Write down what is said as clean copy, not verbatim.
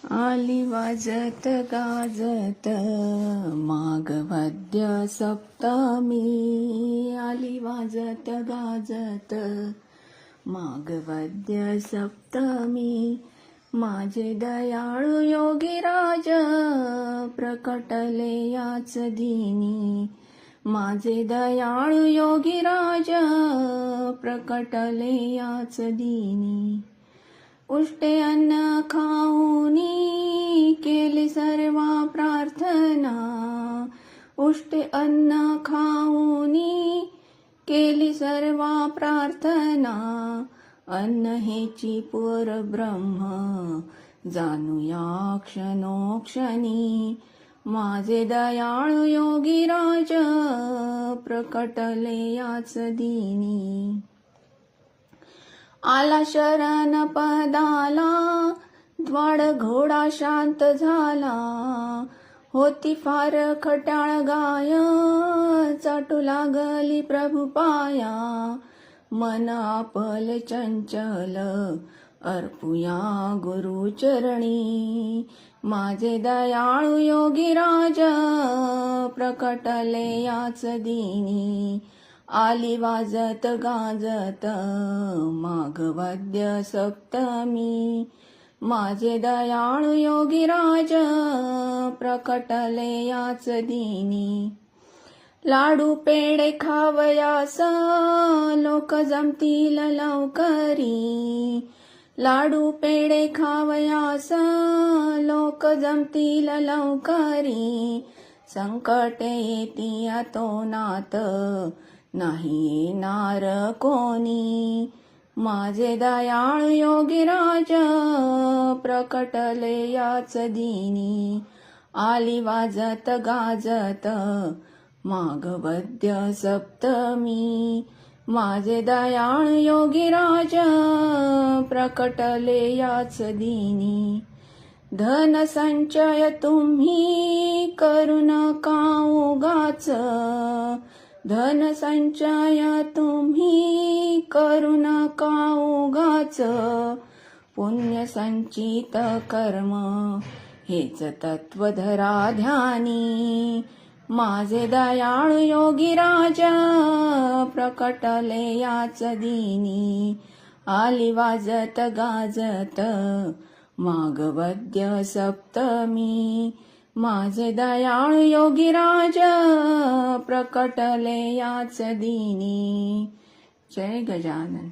आली वाजत गाजत माघवाद्य सप्तमी, आली वाजत गाजत माघवाद्य सप्तमी. माझे दयाळू योगीराज प्रकटले याच दिनी, माझे दयाळू योगीराज प्रकटले याच दिनी. उष्टे अन्न खाऊनी केली सर्वा प्रार्थना, उष्टे अन्न खाऊनी केली सर्वा प्रार्थना. अन्न हेची परब्रह्म जाणूया क्षणोक्षणी, माझे दयाळू योगीराज प्रकटले याच दिनी. आला शरण पदाला द्वाड घोडा शांत झाला, होती फार खट्याळ गाय चाटू लागली प्रभू पाया. मन आपले चंचल अर्पुया गुरु चरणी, माझे दयाळू योगीराज प्रकटले याच दिनी. आली वाजत गाजत माघवाद्य सप्तमी, माझे दयाळू योगीराज प्रकटले याच दिनी. लाडू पेढे खावयास लोक जमतील लवकरी, लाडू पेढे खावयास लोक जमतील लवकरी. संकट येती अतोनात नाही येणार कोणी, माझे दयाळू योगीराज प्रकटले याच दिनी. आली वाजत गाजत माघवाद्य सप्तमी, माझे दयाळू योगीराज प्रकटले याच दिनी. धन संचय तुम्ही करू नका उगाच, धन संचय तुम्ही करू नका उगाच. पुण्य संचित कर्म हेच तत्व धरा ध्यानी, माझे दयाळू योगीराज प्रकटले याच दिनी. आली वाजत गाजत माघवाद्य सप्तमी, माझे दयाळू योगीराज प्रकटले याच दिनी. जय गजानन.